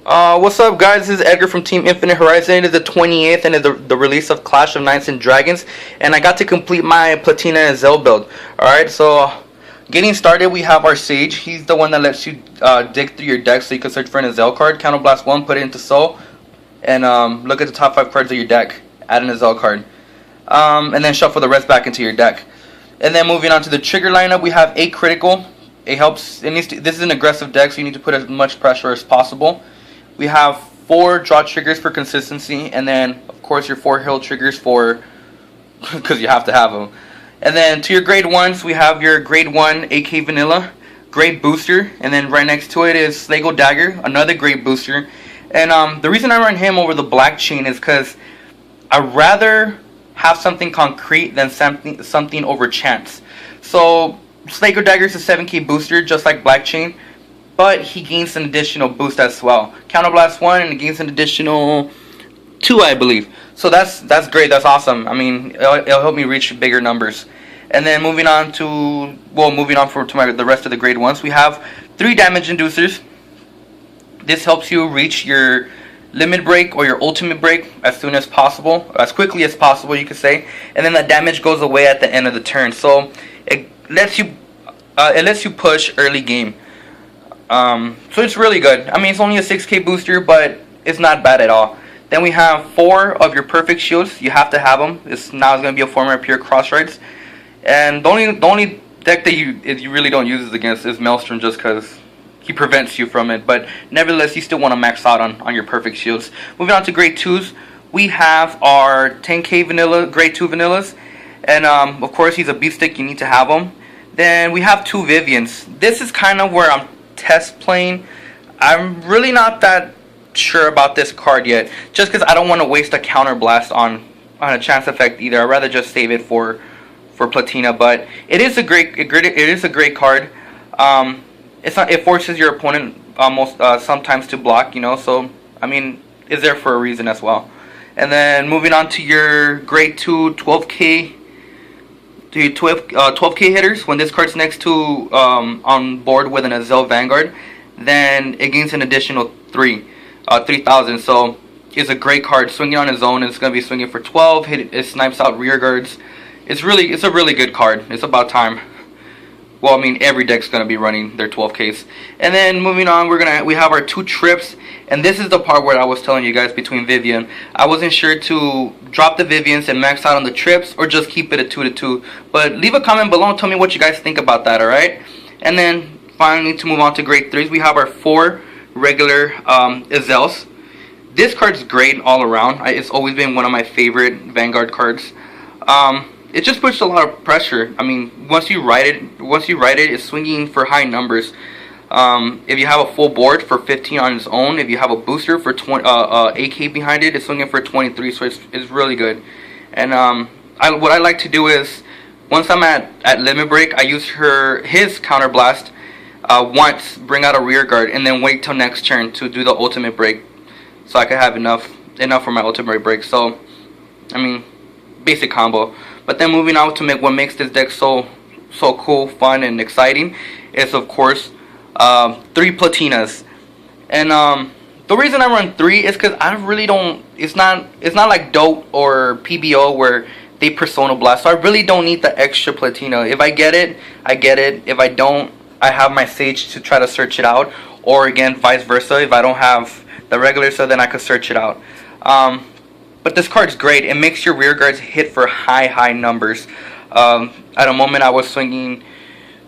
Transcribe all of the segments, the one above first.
What's up, guys? This is Edgar from Team Infinite Horizon. It is the 28th and the release of Clash of Knights and Dragons, and I got to complete my Platina Ezel build. Alright, so getting started, we have our Sage. He's the one that lets you dig through your deck so you can search for an Ezel card. Counterblast 1, put it into Soul, and look at the top 5 cards of your deck. Add an Ezel card. And then shuffle the rest back into your deck. And then moving on to the trigger lineup, we have 8 critical. It helps. This is an aggressive deck, so you need to put as much pressure as possible. We have 4 draw triggers for consistency, and then of course your 4 heal triggers for because you have to have them. And then to your grade 1s, we have your grade 1 AK Vanilla, grade booster, and then right next to it is Slago Dagger, another grade booster. And the reason I run him over the black chain is because I'd rather have something concrete than something over chance. So Slago Dagger is a 7k booster, just like black chain, but he gains an additional boost as well. Counterblast 1 and it gains an additional 2, I believe. So that's great. That's awesome. I mean, it'll help me reach bigger numbers. And then moving on to the rest of the grade 1s, we have 3 damage inducers. This helps you reach your limit break or your ultimate break as soon as possible, as quickly as possible, you could say. And then that damage goes away at the end of the turn. So it lets you push early game. So it's really good. I mean, it's only a 6k booster, but it's not bad at all. Then we have 4 of your perfect shields. You have to have them. It's going to be a former of pure crossrides. And the only deck that you really don't use this against is Maelstrom, just because he prevents you from it. But nevertheless, you still want to max out on your perfect shields. Moving on to grade 2s, we have our 10k vanilla, grade 2 vanillas. And of course, he's a beatstick. You need to have him. Then we have 2 Vivians. This is kind of where I'm test playing. I'm really not that sure about this card yet, just because I don't want to waste a counterblast on a chance effect either. I'd rather just save it for Platina. But it is a great card. It forces your opponent almost sometimes to block, you know. So I mean, it's there for a reason as well. And then moving on to your grade 2 12k. To your 12k hitters, when this card's next to on board with an Ezel Vanguard, then it gains an additional 3,000. So it's a great card. Swinging on his own, it's going to be swinging for 12. It snipes out rear guards. It's a really good card. It's about time. Well, I mean, every deck's going to be running their 12Ks. And then moving on, we have our 2 trips. And this is the part where I was telling you guys between Vivian. I wasn't sure to drop the Vivians and max out on the trips or just keep it at 2-2. But leave a comment below and tell me what you guys think about that, alright? And then finally, to move on to grade 3s, we have our 4 regular Ezels. This card's great all around. It's always been one of my favorite Vanguard cards. It just puts a lot of pressure. I mean, once you write it, it's swinging for high numbers. If you have a full board for 15 on its own, if you have a booster for 8k behind it, it's swinging for 23. So it's really good. And what I like to do is, once I'm at limit break, I use his counterblast once, bring out a rear guard, and then wait till next turn to do the ultimate break, so I can have enough for my ultimate break. So I mean, basic combo. But then moving on to what makes this deck so cool, fun, and exciting is, of course, 3 Platinas. And the reason I run 3 is because I really don't. It's not like Dote or PBO where they Persona Blast. So I really don't need the extra Platina. If I get it, I get it. If I don't, I have my Sage to try to search it out. Or again, vice versa. If I don't have the regular, so then I could search it out. But this card's great. It makes your rear guards hit for high numbers. At a moment, I was swinging.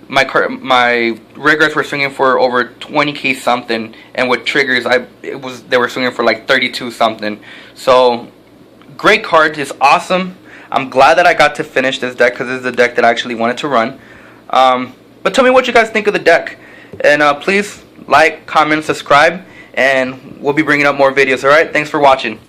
My rear guards were swinging for over 20k something, and with triggers, they were swinging for like 32 something. So great card. It's awesome. I'm glad that I got to finish this deck because this is the deck that I actually wanted to run. But tell me what you guys think of the deck, and please like, comment, subscribe, and we'll be bringing up more videos. Alright, thanks for watching.